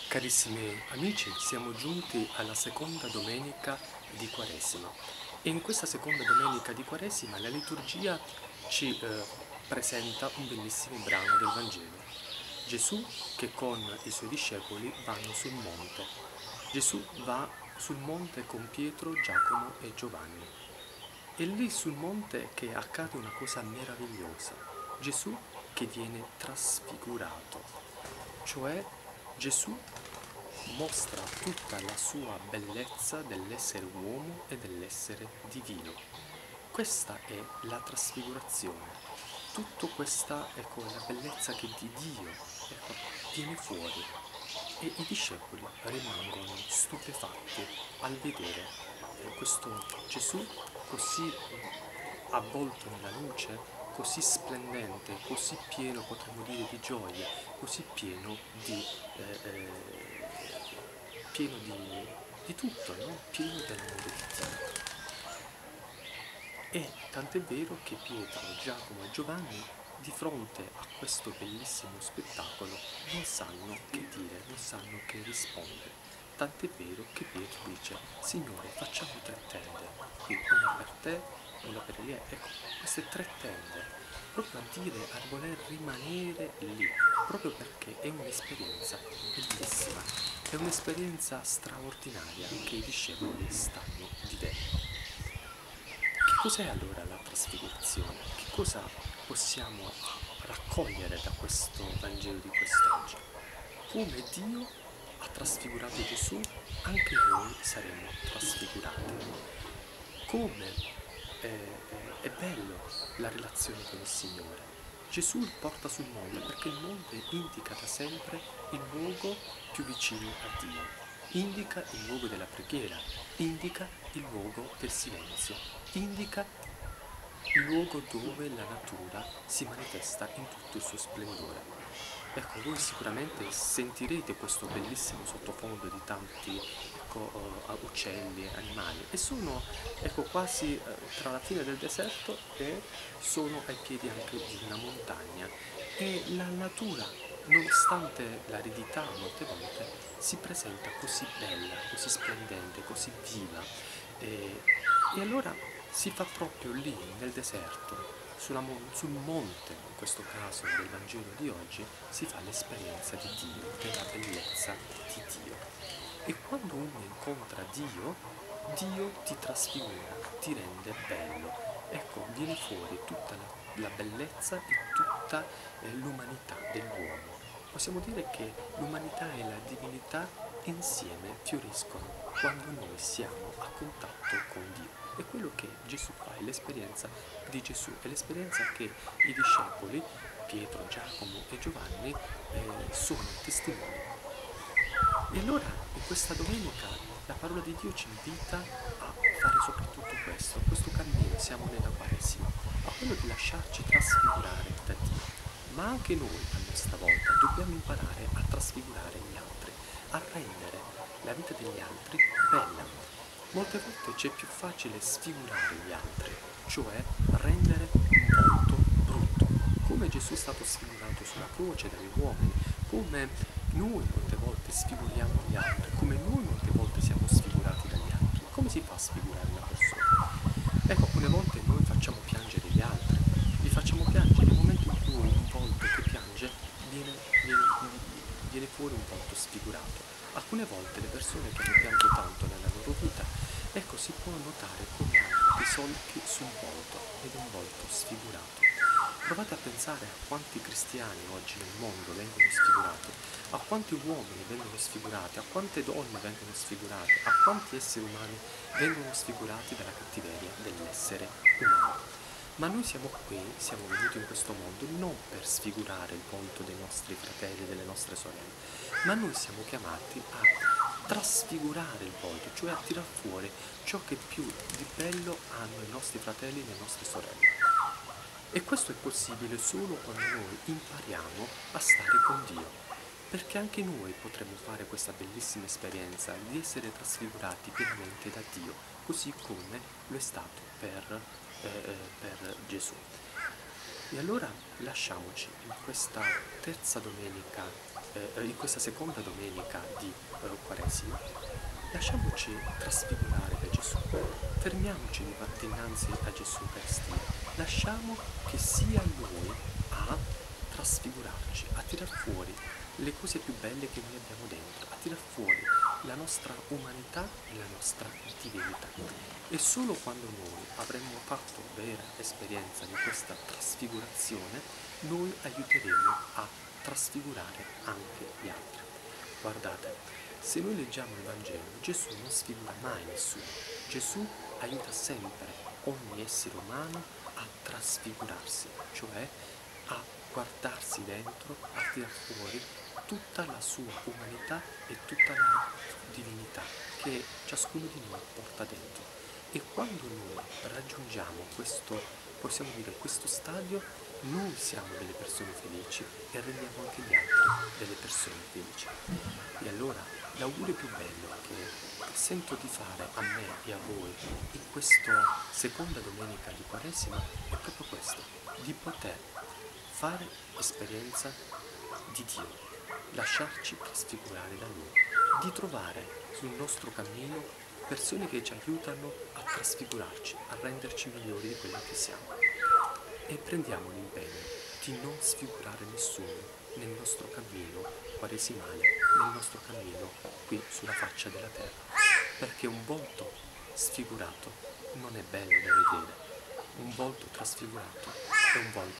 Carissimi amici, siamo giunti alla seconda domenica di Quaresima e in questa seconda domenica di Quaresima la liturgia ci presenta un bellissimo brano del Vangelo. Gesù che con i suoi discepoli vanno sul monte. Gesù va sul monte con Pietro, Giacomo e Giovanni. E lì sul monte che accade una cosa meravigliosa. Gesù che viene trasfigurato, cioè Gesù mostra tutta la sua bellezza dell'essere uomo e dell'essere divino. Questa è la trasfigurazione. Tutto questa, ecco, la bellezza che di Dio, ecco, viene fuori e i discepoli rimangono stupefatti al vedere questo Gesù così avvolto nella luce, così splendente, così pieno, potremmo dire, di gioia, così eh, eh, pieno di tutto, no? Pieno dell'amore di Dio. E tant'è vero che Pietro, Giacomo e Giovanni, di fronte a questo bellissimo spettacolo, non sanno che dire, non sanno che rispondere. Tant'è vero che Pietro dice: Signore, facciamo 3 tende, qui una per te, una per Elia. Ecco, queste 3 tende, proprio a dire, a voler rimanere lì, proprio perché è un'esperienza bellissima, è un'esperienza straordinaria che i discepoli stanno vivendo. Che cos'è allora la trasfigurazione? Che cosa possiamo raccogliere da questo Vangelo di quest'oggi? Come Dio ha trasfigurato Gesù, anche noi saremo trasfigurati. Come è bello la relazione con il Signore. Gesù il porta sul monte perché il monte indica da sempre il luogo più vicino a Dio, indica il luogo della preghiera, indica il luogo del silenzio, indica il luogo dove la natura si manifesta in tutto il suo splendore. Ecco, voi sicuramente sentirete questo bellissimo sottofondo di tanti, ecco, uccelli, animali, e sono, ecco, quasi tra la fine del deserto e sono ai piedi anche di una montagna. E la natura, nonostante l'aridità molte volte, si presenta così bella, così splendente, così viva. E allora si fa proprio lì, nel deserto, sul monte, in questo caso del Vangelo di oggi, si fa l'esperienza di Dio, della bellezza di Dio. E quando uno incontra Dio, Dio ti trasfigura, ti rende bello. Ecco, viene fuori tutta la bellezza e tutta l'umanità dell'uomo. Possiamo dire che l'umanità e la divinità insieme fioriscono quando noi siamo a contatto con Dio. È quello che Gesù fa, è l'esperienza di Gesù, è l'esperienza che i discepoli, Pietro, Giacomo e Giovanni, sono testimoni. E allora in questa domenica la parola di Dio ci invita a fare soprattutto questo cammino, siamo nella Quaresima, a quello di lasciarci trasfigurare da Dio. Ma anche noi, a nostra volta, dobbiamo imparare a trasfigurare gli altri, a rendere la vita degli altri bella. Molte volte c'è più facile sfigurare gli altri, cioè rendere un volto brutto, come Gesù è stato sfigurato sulla croce dagli uomini, come noi molte volte sfiguriamo gli altri, come noi molte volte siamo sfigurati dagli altri. Come si fa a sfigurare una persona? Ecco, alcune volte noi facciamo piangere gli altri, li facciamo piangere. Nel momento in cui un volto che piange viene fuori un volto sfigurato. Alcune volte le persone che hanno pianto tanto nella loro vita, ecco, si può notare come hanno dei solchi sul volto ed è un volto sfigurato. Provate a pensare a quanti cristiani oggi nel mondo vengono sfigurati, a quanti uomini vengono sfigurati, a quante donne vengono sfigurate, a quanti esseri umani vengono sfigurati dalla cattiveria dell'essere umano. Ma noi siamo qui, siamo venuti in questo mondo non per sfigurare il volto dei nostri fratelli e delle nostre sorelle, ma noi siamo chiamati a trasfigurare il volto, cioè a tirar fuori ciò che più di bello hanno i nostri fratelli e le nostre sorelle. E questo è possibile solo quando noi impariamo a stare con Dio, perché anche noi potremo fare questa bellissima esperienza di essere trasfigurati pienamente da Dio, così come lo è stato per Gesù. E allora lasciamoci in questa terza domenica in questa seconda domenica di Quaresima, lasciamoci trasfigurare da Gesù, fermiamoci dinanzi a Gesù Eucaristia, lasciamo che sia Lui a trasfigurarci, a tirar fuori le cose più belle che noi abbiamo dentro, a tirar fuori la nostra umanità e la nostra divinità. E solo quando noi avremo fatto vera esperienza di questa trasfigurazione, noi aiuteremo a trasfigurare anche gli altri. Guardate, se noi leggiamo il Vangelo, Gesù non sfigura mai nessuno. Gesù aiuta sempre ogni essere umano a trasfigurarsi, cioè a guardarsi dentro, a tirar fuori tutta la sua umanità e tutta la divinità che ciascuno di noi porta dentro. E quando noi raggiungiamo questo, possiamo dire, questo stadio, noi siamo delle persone felici e rendiamo anche gli altri delle persone felici. E allora l'augurio più bello che sento di fare a me e a voi in questa seconda domenica di Quaresima è proprio questo, di poter fare esperienza di Dio, lasciarci trasfigurare da Lui, di trovare sul nostro cammino persone che ci aiutano a trasfigurarci, a renderci migliori di quello che siamo. E prendiamo l'impegno di non sfigurare nessuno nel nostro cammino quaresimale, nel nostro cammino qui sulla faccia della terra, perché un volto sfigurato non è bello da vedere, un volto trasfigurato è un volto